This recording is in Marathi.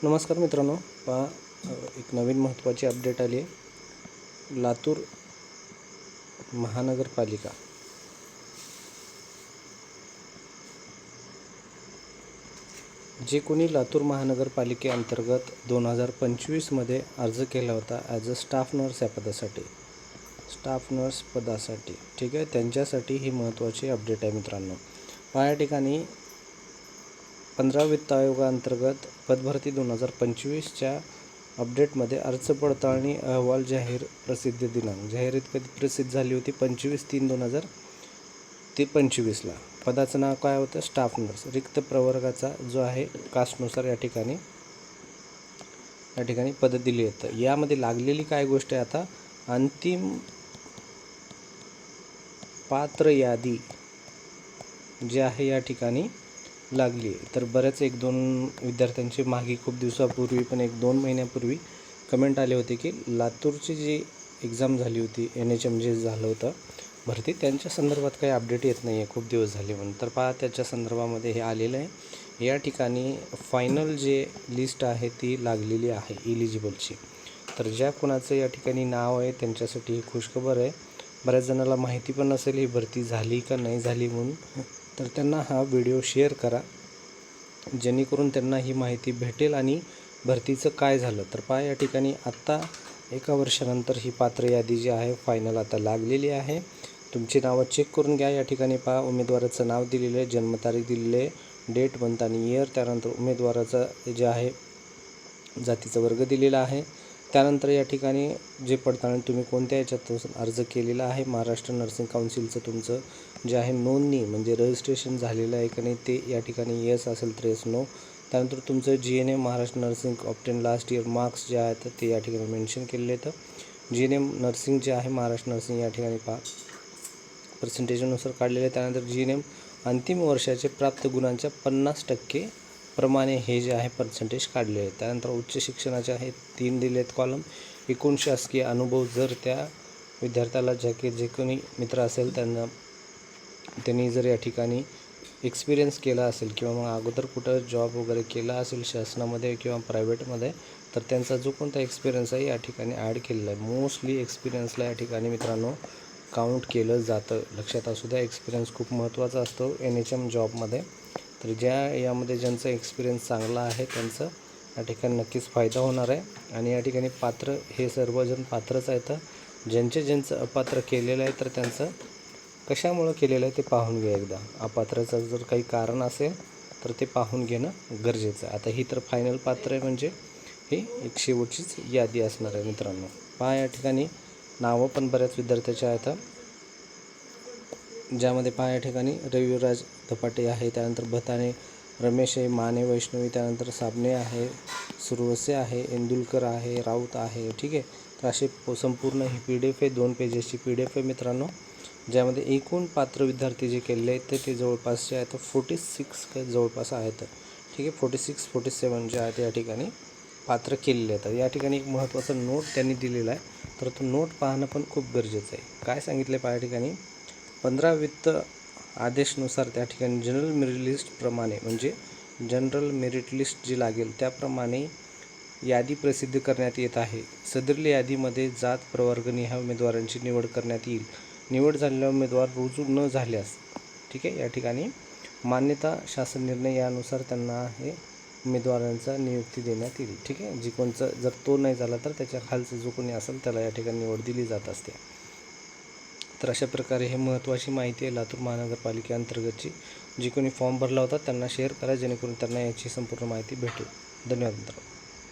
नमस्कार मित्रांनो, पहा एक नवीन महत्त्वाची अपडेट आली आहे. लातूर महानगरपालिका जे कोणी लातूर महानगरपालिकेअंतर्गत 2025मध्ये अर्ज केला होता ॲज अ स्टाफ नर्स या पदासाठी ठीक आहे, त्यांच्यासाठी ही महत्त्वाची अपडेट आहे मित्रांनो. पहा या ठिकाणी 15 वित्त आयोगाअंतर्गत पदभरती 2025च्या अपडेटमध्ये अर्ज पडताळणी अहवाल जाहीर प्रसिद्धी दिनांक जाहिरात कधी प्रसिद्ध झाली होती 25/3/2025ला. पदाचं नाव काय होतं? Staff nurse. रिक्त प्रवर्गाचा जो आहे कास्टनुसार या ठिकाणी पद दिली आहेत. यामध्ये लागलेली काय गोष्ट आहे, आता अंतिम पात्र यादी जी आहे या ठिकाणी लागली आहे. तर बऱ्याच 1-2 विद्यार्थ्यांची मागे खूप दिवसापूर्वी पण 1-2 महिन्यापूर्वी कमेंट आले होते की लातूरची जी एक्झाम झाली होती NHM जे झालं होतं भरती, त्यांच्या संदर्भात काही अपडेट येत नाही आहे खूप दिवस झाले म्हणून. तर पहा त्याच्या संदर्भामध्ये हे आलेलं आहे. या ठिकाणी फायनल जे लिस्ट आहे ती लागलेली आहे इलिजिबलची. तर ज्या कोणाचं या ठिकाणी नाव आहे त्यांच्यासाठी ही खुशखबर आहे. बऱ्याच जणांना माहिती पण नसेल ही भरती झाली का नाही झाली म्हणून, तर त्यांना हा व्हिडिओ शेअर करा जेणेकरून त्यांना ही माहिती भेटेल आणि भरतीचं काय झालं. तर पहा या ठिकाणी आत्ता 1 वर्षानंतर ही पात्र यादी जी आहे फायनल आता लागलेली आहे. तुमची नावं चेक करून घ्या. या ठिकाणी पहा उमेदवाराचं नाव दिलेलं आहे, जन्मतारीख दिलेली आहे, डेट, मंथ आणि इयर. त्यानंतर उमेदवाराचं जे आहे जातीचा वर्ग दिलेला आहे. त्यानंतर या ठिकाणी जे पडताळणी तुम्ही कोणत्या याच्यात अर्ज केलेला आहे, महाराष्ट्र नर्सिंग काउन्सिलचं तुमचं जे आहे नोंदणी म्हणजे रजिस्ट्रेशन झालेलं आहे का नाही ते या ठिकाणी येस असेल तर येस, नो. त्यानंतर तुमचं GNM Maharashtra nursing obtain last year marks जे आहेत ते या ठिकाणी मेन्शन केलेले आहेत. GNM नर्सिंग जे आहे महाराष्ट्र नर्सिंग या ठिकाणी पहा पर्सेंटेजनुसार काढलेले आहे. त्यानंतर GNM अंतिम वर्षाचे प्राप्त गुणांच्या 50% प्रमाणे हे जे आहे पर्सेंटेज काढले आहे. त्यानंतर उच्च शिक्षणाचे आहे 3 दिले आहेत कॉलम. एकूण शासकीय अनुभव जर त्या विद्यार्थ्याला जे कोणी मित्र असेल त्यांनी जर या ठिकाणी एक्सपिरियन्स केला असेल किंवा मग अगोदर कुठं जॉब वगैरे केला असेल शासनामध्ये किंवा प्रायव्हेटमध्ये, तर त्यांचा जो कोणता एक्सपिरियन्स आहे या ठिकाणी ॲड केलेला आहे. मोस्टली एक्सपिरियन्सला या ठिकाणी मित्रांनो काउंट केलं जातं. लक्षात असू द्या, एक्सपिरियन्स खूप महत्त्वाचा असतो NHM जॉबमध्ये. तर यामध्ये ज्यांचा एक्सपिरियन्स चांगला आहे त्यांचं या ठिकाणी नक्कीच फायदा होणार आहे. आणि या ठिकाणी पात्र हे सर्वजण पात्रच आहेत. ज्यांचं अपात्र केलेलं आहे तर त्यांचं कशामुळं केलेलं आहे ते पाहून घ्या एकदा. अपात्राचं जर काही कारण असेल तर ते पाहून घेणं गरजेचं आहे. आता ही तर फायनल पात्र आहे म्हणजे ही एक शेवटचीच यादी असणार आहे मित्रांनो. पहा या ठिकाणी नावं पण बऱ्याच विद्यार्थ्याचे आहेत, ज्यामध्ये पहा या ठिकाणी रविराज धपाटे आहे, त्यानंतर भताने रमेश आहे, माने वैष्णवी, त्यानंतर साबणे आहे, सुरवसे आहे, इंदुलकर आहे, राऊत आहे. ठीक आहे, तर असे संपूर्ण ही PDF आहे, 2 पेजेसची PDF आहे मित्रांनो, ज्यामध्ये एकूण पात्र विद्यार्थी जे केलेले आहेत ते जवळपासचे आहेत 46 जवळपास आहेत. ठीक आहे, 46-47 जे आहेत या ठिकाणी पात्र केलेले आहेत. या ठिकाणी एक महत्त्वाचा नोट त्यांनी दिलेला आहे, तर तो नोट पाहणं पण खूप गरजेचं आहे. काय सांगितलं आहे पहा या ठिकाणी 15 वित्त आदेशनुसार त्या ठिकाणी जनरल मेरिट लिस्टप्रमाणे म्हणजे जनरल मेरिट लिस्ट जी लागेल त्याप्रमाणे यादी प्रसिद्ध करण्यात येत आहे. सदरील यादीमध्ये जात प्रवर्गनिहाय उमेदवारांची निवड करण्यात येईल. निवड झालेला उमेदवार रुजू न झाल्यास ठीक आहे या ठिकाणी मान्यता शासन निर्णय यानुसार त्यांना हे उमेदवारांचा नियुक्ती देण्यात येईल. ठीक आहे, जी कोणचं जर तो नाही झाला तर त्याच्या खालचं जो कोणी असेल त्याला या ठिकाणी निवड दिली जात असते. तर अशा प्रकारे हे महत्त्वाची माहिती आहे लातूर महानगरपालिकेअंतर्गतची. जी कोणी फॉर्म भरला होता त्यांना शेअर करा जेणेकरून त्यांना याची संपूर्ण माहिती भेटेल. धन्यवाद मित्रांनो.